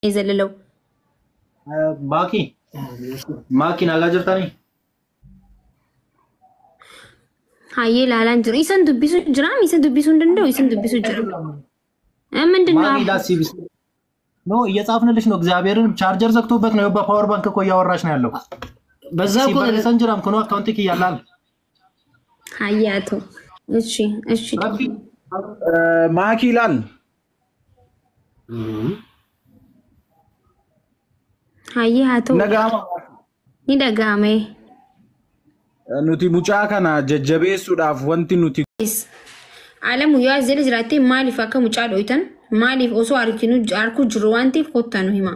يزللو باكي ناقا جرتاني هاي لا لا جرا يسن دبيسو جرام يسن دبيسو ندندو يسن دبيسو جرام ምንድነው ማሚ ላሲቢስ ነው እየጻፍንልሽ ነው እግዚአብሔርን ቻርጀር ዘግቶበት ነው በፓወር ባንክ እኮ ያወራሽ ነው ያለው በዛው እኮ ሰንጅራም ኮኖ አካውንት ይያላል ሀያቱ እሺ እሺ ማኪ ይላል ሀያቱ ነጋማ ይደጋሜ ኑቲ ሙጫ ካና ጀጀቤሱዳፍ ወንቲ ኑቲ ዓለም ያዘለ ዝራቴ ማሊፍ አከ ሙጫ ዶይተን ማሊፍ ኦሶ አርኪኑ አርኩ ጅሩዋንቲ ኮታኑ ሂማ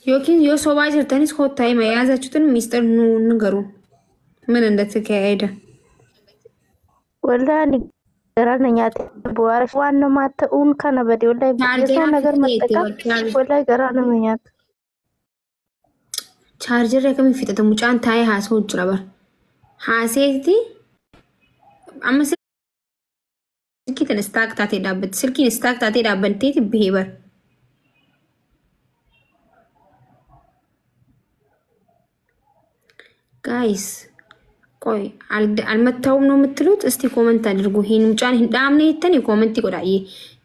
ዮኪን ዮ ሶባ ጀርተኒስ ኮታይ መያዛችሁትን ሚስጥር ንገሩ ምን እንደተካሄደ ወላሂ ገራነኛት በዋረሽ ዋና ማተኡን ከነበደ ወላሂ የሰው ነገር መጠቀም ወላሂ ገራነኛት ቻርጀር ከመ ፊተተ ሙጫን ታይ ሃሶ ጅራበር ሃሴቲ አመስ ስልኪን ስታክታቴ ዳበት ስልኪን ስታክታቴ ዳበንቴት ቢሄበር ጋይስ ቆይ አልመታውም ነው የምትሉት? እስቲ ኮሜንት አድርጉ። ይሄን ሙጫን ህዳምነ ይተን ኮሜንት ይቆዳይ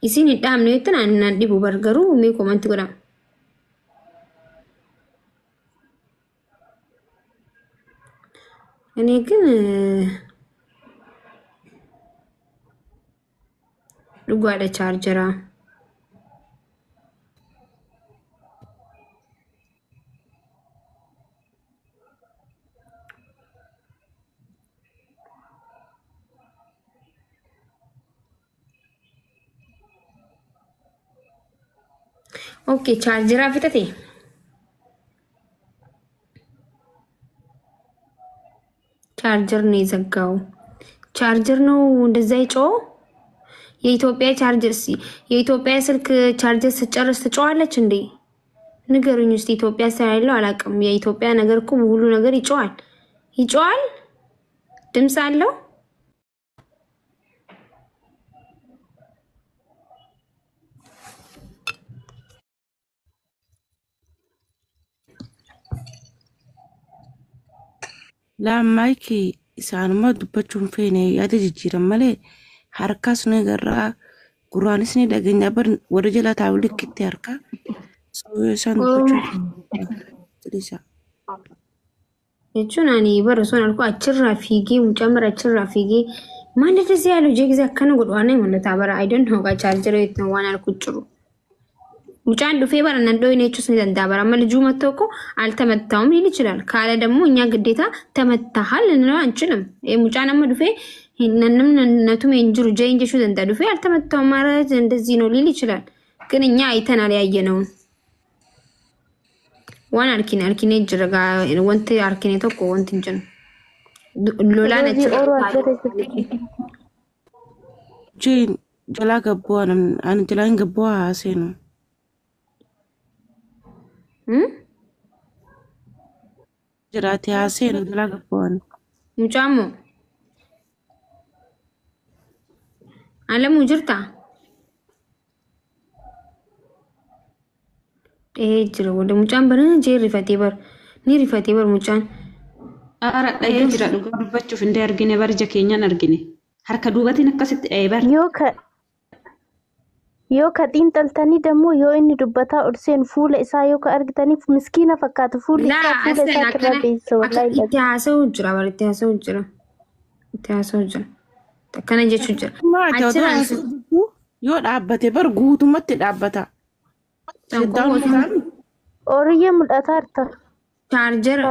ይሲን ህዳምነ ይተን አንናንዲ በርገሩ ሚ ኮሜንት ይቆዳ እኔ ግን ዱጓደ ቻርጀራ اوكي charger فتتي charger نيزقاو charger ነው እንደዛ ይጮው የኢትዮጵያ charger ሲ የኢትዮጵያ ስልክ charger ስጨርስ ትጮዋለች እንዴ ንገሩኝ እስቲ ኢትዮጵያ ሳይለው አላቀም የኢትዮጵያ ነገር እኮ ሁሉ ነገር ይጮዋል ድምጽ አለው لا مايكي سانما دبچون فيني ياده جيرم مالي حركاس نغرا قرانس ني دغنيا بر ورجلا تاولك كتي حركا سو سان دبچون تريسا يچوناني برسون الكو اچرا فيگي مجمر اچرا فيگي ما እንደዚህ ያለው ጀግዛ ከነ ጉድዋና ማለት አበራ አይ ዶንት ኖ ጋ ቻርጀር የት ነው ዋና አልኩጭሩ ሙጫን ዱፌ ባረና ዶይኔቹስ እንደንዳበራ መልጁ መተውኮ አልተመታውም ሊል ይችላል ካለ ደግሞ እኛ ግዴታ ተመታሃል እንለው አንችልም ሙጫናማ ዱፌ እነንም ነቱም እንጅሩ ጀንጀሹ ዘንዳ ዱፌ አልተመታውም ማለት እንደዚህ ነው ሊል ይችላል ግን እኛ አይተናል ያየነው ዋና አርኪኔ ጅረጋ ወንት አርኪኔ ተቆ ወንት እንጀን ሎላ ነጭ ጂን ጀላ ገቦንም አን ጀላን ገቦ አሴኑ جراتي عسين ولا قبون مجامو على مجرتا ايه جرو ولا مجام برنا جيري فاتيبر نيري فاتيبر مجان ارا ايه جرا دغبچو فندي ارغيني برجا كينيان ارغيني harka duubati nakkasit eebar yoo ka xiinxaltanii dammoo yoo inni dubbataa urseen fuula isaa yoo ka argitaniif miskiina fakkaatu fuula isaa irra beessa wallahi itti haasa'u jira akkana jechuu jira yoo dhaabbate bar guutumatti dhaabbata oriyyee mul'ataa irta chaarjera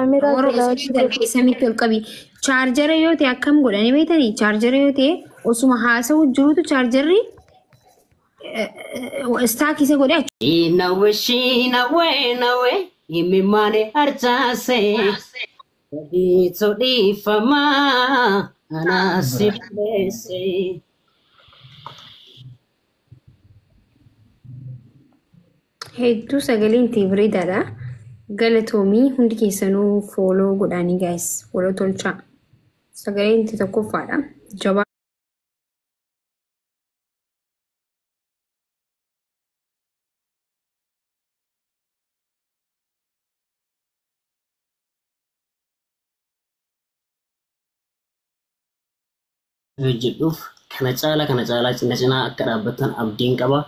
samitti ol qabi chaarjera yoo ta'e akkam godhanii beekanii chaarjera yoo ta'e osuma haasa'u jirutu chaarjerri staaki se godhe nawe imimane archase dito di fama anasipese hedduu sagaleen tibrii dada galatoomii hundi keessanuu fooloo godhaanii guys fooloo tolchaa sagaleen itti tokkoffaadha jabaa jedhuuf kana caalaa cinaa akka dhaabbatan abdiin qaba.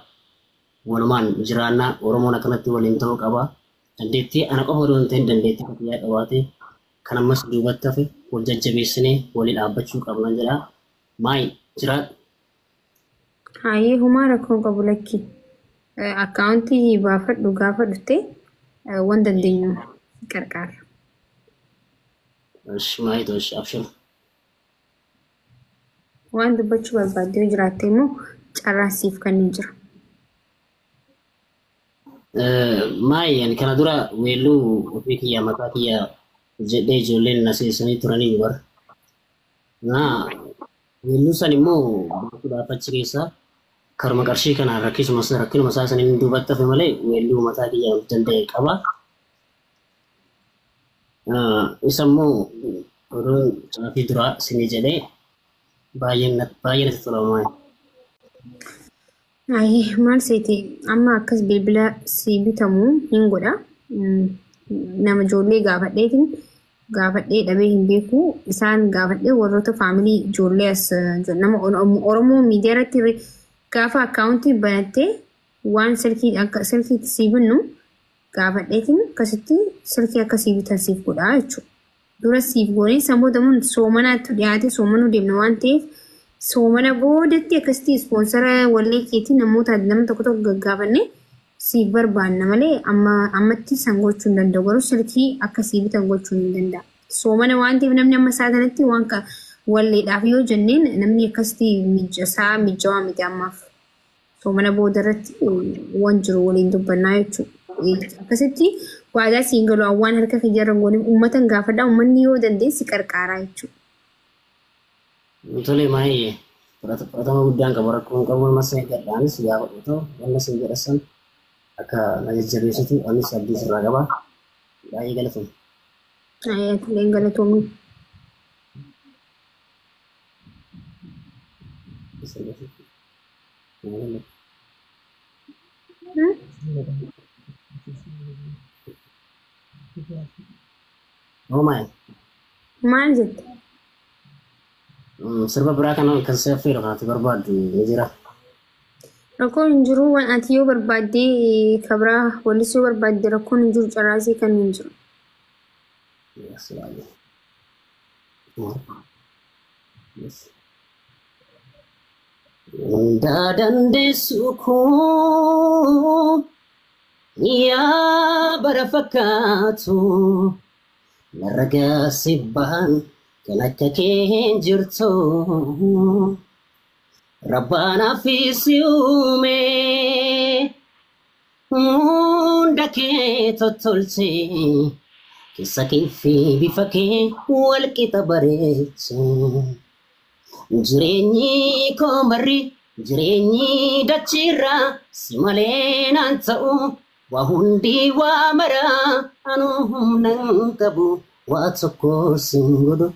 Walumaan jiraannaa Oromoon akkanatti waliin ta'uu qaba. Dandeettii ana qofa osoo hin ta'in dandeettii fayyaa qabaate kan ammas duubatti hafe wal jajjabeessinee walii dhaabbachuu qabna jedha. Maayi jiraadhu. Hayyee humaa rakkoo qabu lakki akkaawuntii baafadhu gaafa dhufte waan dandeenyu qarqaara. Maayi toosh abshir. Waan dubbachuu barbaadde jiraatte immoo carraasiif kan hin jira. Maayi ani kana dura weelluu ofii kiyyaa maqaa kiyyaa jedhee ijoolleen na seessanii turanii bara. Weelluu san immoo baasuudhaaf achi keessaa karuma qarshii kanaan rakkinuma isaa saniin duubatti hafe malee weelluu mataa kiyyaa danda'e qaba. Isa immoo oduun caafii duraa sinii jedhee baay'ee natti tolama. Ayyee maal seeti amma akkas bilbila si bitamu hin godha. Nama ijoollee gaafadhee dhabee hin beeku isaan gaafadhee warroota faamilii ijoollee as nama Oromoo miidiyaa irratti gaafa akkaawuntii banattee waan silkiitti si binnu gaafadheetiin akkasitti silkii akka si bitan siif godha jechuudha. Dura siif goonee sammuu soomanaatti dhiyaate soomanuu deemna waan ta'eef soomana boodatti akkasitti ispoonsara wallee keetii namoota nama tokko gaggaafanne siif barbaanna malee ammatti san gochuu hin danda'u garuu silkii akka si bitan gochuu hin danda'a. Soomana waan ta'eef namni amma isaa kanatti waan walleedhaaf yoo jenneen namni akkasitti mijawaa miti ammaaf. Soomana booda irratti waan jiru waliin dubbannaa jechuudha. Akkasitti waadaa siin galu waan harka kiyyaarra gooniif uummatan gaafadhaa uummanni yoo dandeessi qarqaaraa jechuudha. Tole maayi fudhatama guddaan qaba rakkoon qabu masa gadhaanis gaafa dhutoo wanna sin jedhasan akka na jajjabeessitu anis abdii sirraa qaba. Baay'ee galatoom. Atileen galatoomii. Maayi. Maal jette? Sirba biraa kan seeffeeru kanatti barbaaddu ni jira. Rakkoon hin jiru waan ati yoo barbaadde kabraa wallis yoo barbaadde rakkoon hin jiru carraasii kan hin jiru. Hundaa dandeessu kun yaa bara fakkaatu narra gaasi bahan kan akka keen jirtu rabbaanaaf si uume hunda kee tottolche keessa kee fi bifa kee wal qixa bareeche jireenyi koo marri jireenyi dachiirra si malee naan ta'u waa hundi waa mara anu humnan qabu waa tokko sin godhu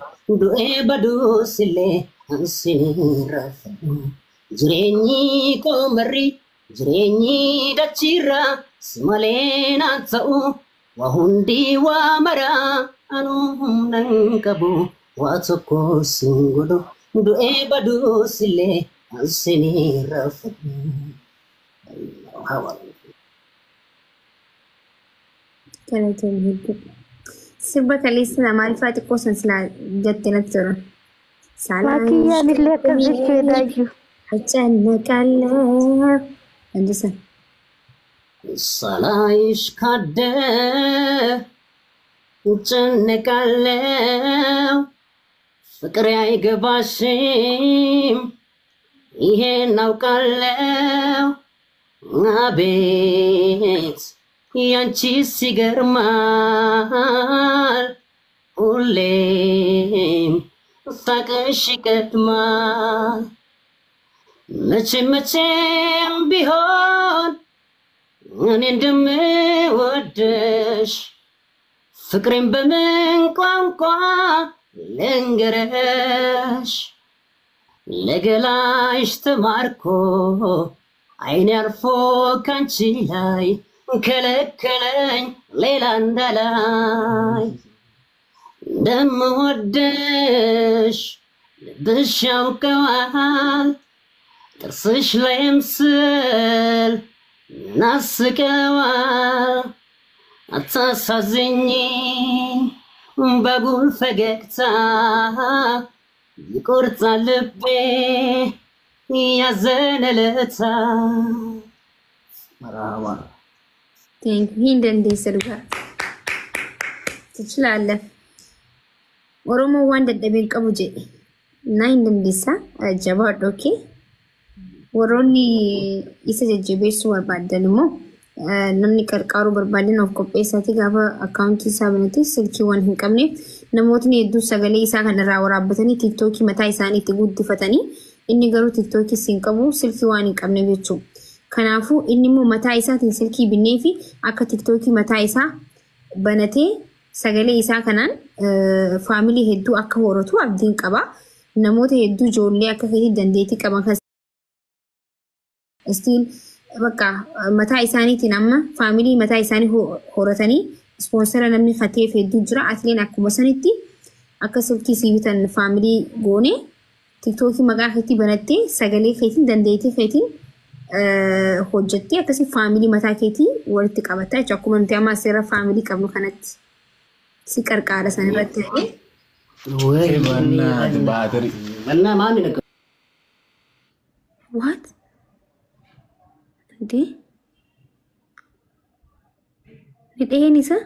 du'ee baduu sillee ansinirra fedhu jireenyi koo marri jireenyi dachiirra si malee naan ta'u waa hundi waa mara anu humnan qabu waa tokko sin godhu du'ee baduu sillee ansinirra fedhu. Galatoon hedduu. Sirba kaleessa namaa alfaa xiqqoo san silaa jettee natti tola. Maakiyyaan illee akkas jechuudha iyyuu. Acanaqallee. Anjisan. Salaayish kaddee ጨነቃለው ፍቅሬ አይገባሽም ይሄን አውቃለው አቤት ያንቺስ ይገርማል ሁሌም ሳቅሽ ይቀድማል መቼም ቢሆን እኔ እንደምወድሽ ፍቅሬን በምን ቋንቋ ልንገርሽ ለገላሽ ተማርኮ አይኔ አርፎ ካንቺ ላይ ከለከለኝ ሌላ እንዳላይ እንደምወድሽ ልብሽ ያውቀዋል ጥርስሽ ላይም ስል ናስቀዋል አታሳዝኝ በጉል ፈገግታ ይቆርጣል ልቤ ያዘነለታ መራዋ ቴንክ ዩ እንደንዴ ሰልባ ትችላለህ ኦሮሞ ዋንደ ደቤን ቀቡጄ ናይ እንደንዲሳ ጀባዶ ኦኬ ወሮኒ ኢሰጀጀቤሱ ወርባደንሞ namni qarqaaru barbaadin of qopheessati gaafa akkaawuntii isaa banate silkii waan hin qabne namootni hedduu sagalee isaa kan irraa waraabbatanii tiiktookii mataa isaaniitti guddifatanii inni garuu tiiktookii siin qabu silkii waan hin qabne jechuudha. Kanaafuu inni immoo mataa isaatiin silkii binnee fi akka tiiktookii mataa isaa banatee sagalee isaa kanaan faamilii hedduu akka horatu abdiin qaba. Namoota hedduu ijoollee akka keetii dandeettii qaban kan stiil bakka mataa isaaniitiin amma faamilii mataa isaanii horatanii ispoonsara namni fateef hedduu jira atleen akkuma sanitti akka silkii siibitan faamilii goone tiiktookii maqaa keetii banattee sagalee keetiin dandeettii keetiin hojjettee akkasii faamilii mataa keetii walitti qabatta jechuudha akkuma nuti amma seera faamilii qabnu kanatti si qarqaara san irratti What? Di? Nideen isa?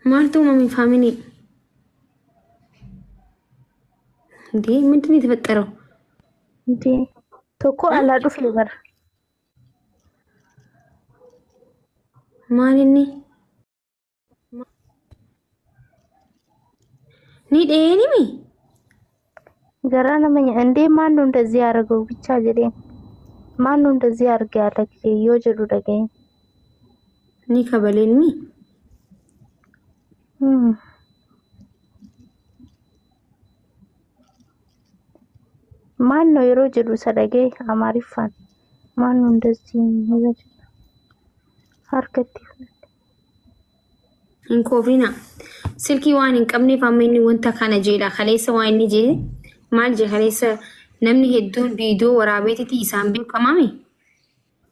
Maaltu uumame faamilii? Di? Minti ni ተፈጠረው? Di? Tokko alaa dhufe bara. Maalinni? Nideen mi? Gara namanya እንዴ ማን ነው እንደዚህ ያደረገው ብቻ ጀዴ ማን ነው እንደዚህ ያርገ ያለ ጊዜ ይወጀዱ ደገኝ ኒ ከበሌንሚ ማን ነው ይሮጀዱ ሰደገ አማሪፋን ማን ነው እንደዚህ ይወጀ አርከቲ እንኮቪና ስልኪ ዋን እንቀምኔ ፋመኒ ወንታ ካነ ጄላ ከሌሰ ዋን ጄ maal jehalesa namni hedduun viidiyoo waraabeetitti isaan beekamame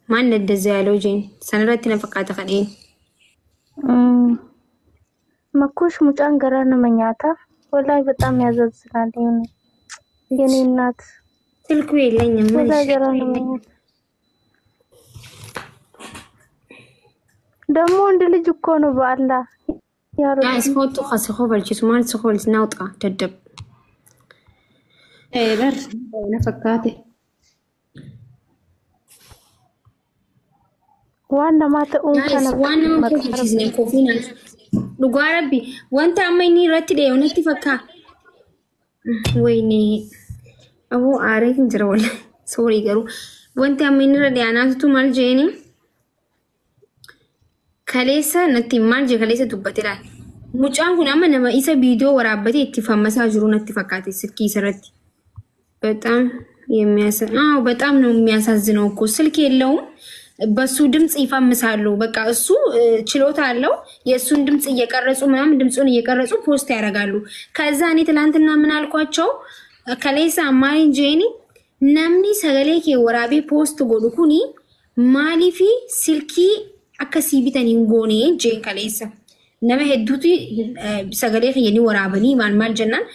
maal እንደዛ ያለው ጄን ሰነረት ነፈቃተ ከዴን መኩሽ ሙጫን ገራ ነመኛታ ወላይ በጣም ያዘዝናል ይሁን የኔ እናት ስልኩ የለኝም ወላይ ገራ ነመኛታ ደሞ እንደ ልጅ እኮ ነው ባላ ያሩ ያስፎቱ خسخو በልቺስ ማል ስኮል ናውጣ ደደብ በር ነፈካቴ ዋና ማተ ኡንከነ ዋና ማተቺስ ነው ኮፊና ዱጋራቢ ወንታ አመኒ ረት ደውነቲ ፈካ ወይኔ አቡ አሬን ጅራወላ ሶሪ ገሩ ወንታ አመኒ ረዲያናቱ ማልጄኒ ከሌሰ ነቲ ማልጄ ከሌሰ ዱበቴላ ሙጫን ኩን አመ ነማ ኢሰ ቪዲዮ ወራበቴ ኢትፈመሳ ጅሩ ነቲ ፈካቴ ስልኪ ሰረቲ በጣም በጣም ነው የሚያሳዝነው እኮ ስልክ የለውም በሱ ድምጽ ይፈምሳሉ በቃ እሱ ችሎታ አለው የሱን ድምጽ እየቀረጹ ምናምን ድምጹን እየቀረጹ ፖስት ያደርጋሉ ከዛ እኔ ትላንትና ምን አልኳቸው ከሌሳ ማይን ጄኒ namni sagalee kee waraabee post godhu kuni maalifi silkii akka siibitaniin goone jeen kaleessa nama hedduuti sagalee keeyni waraabanii maal jennaan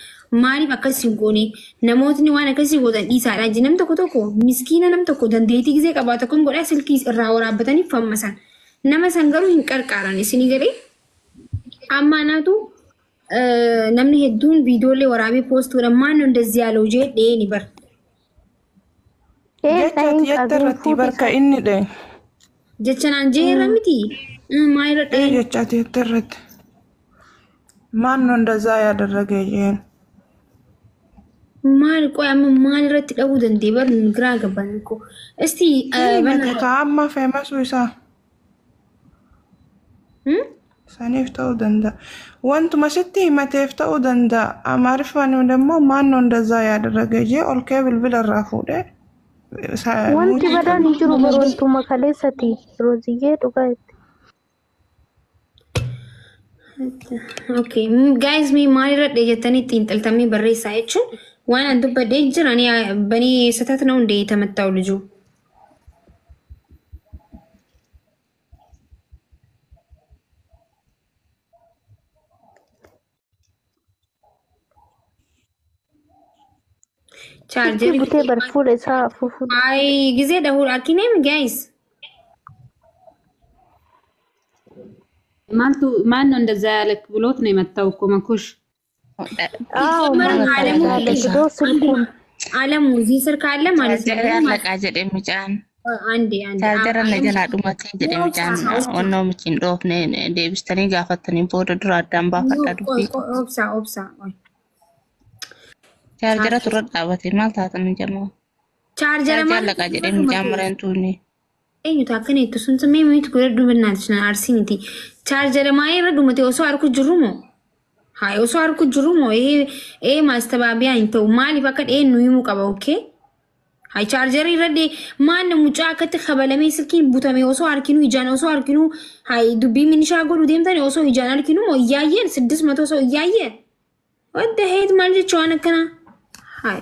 maaliif akkasiin goone namootni waan akkasii godhan dhiisaadha jinam tokko miskiina nam tokko dandeetii gisee qabaata kun godhaa silkii irraa waraabbatanii fammasan nama san garuu hin qarqaaran isinii galee amma naatu namni hedduun viidiyoolee waraabee post godhan maan እንደዚህ ያለው jedhee ni bar Yettatti barka inni dhe. Jechanaan jeera miti. Maayira dhe. Jechatti yettarratti. Maanno እንደዛ ያደረገ ይሄን ማል ቆይ አማ ማል ረት ደው ደንዴ በር ግራ ገባን እኮ እስቲ በቃ አማ ፌመስ ወይሳ saniif ta'uu danda'a. Wantuma sitti himateef ta'uu danda'a. Amaariffaan immoo maannoo እንደዛ ያደረገ je ol kee bilbila irraa fuudhee wanti badaan hin jiru barootuma kaleessati Roziyyee dhugaa itti. Okay, guys, me maalirra jettanii xiinxaltamii barreessaa jechuun waan an dubbadhee jiran banii satat ነው እንደ የተመታው ልጁ ቻርጀር ቡቴ በርፉል እሳ ፉፉ አይ ጊዜ ደውል አኪኔም ጋይስ ማን ነው እንደዛ ያለክ ብሎት ነው የመጣው እኮ መኩሽ ዓለም እዚህ ስር ካለ ማለት ነው ያለቃ ጀደም ጫን አንዴ ቻርጀር ነገና ዱማቴ ጀደም ጫን ኦኖ ምኪን ዶፍኔ ዴብስተኒ ጋፈተኒ ቦደ ድራ አዳምባ ፈዳዱ ኦብሳ ቻርጀር ተረዳበቴ ማልታተን ጀሞ ቻርጀር ያለቃ ጀደም ጫምረንቱኒ እዩ ታከኔ ተሱን ተሜሚት ጎረዱ በናትሽ አርሲኒቲ ቻርጀር ማይረዱ መቴዎሶ አርኩ ጅሩሞ ሃይ ኦሶ አርኩ ጅሩሞ ይሄ ማስተባቢያ እንተው ማሊ ፈቀድ ይሄ ነው ይሙቀባ ኦኬ ሃይ ቻርጀር ይረዲ ማን ሙጫ ከተከበለሜ ስልኪን ቡተሜ ኦሶ አርኪኑ ይጃና ኦሶ አርኪኑ ሃይ ዱቢ ሚንሻ ጎዱ ደምታኔ ኦሶ ይጃና አርኪኑ ያየን 600 ሰው ያየ ወደ ሄድ ማለት ቻነከና ሃይ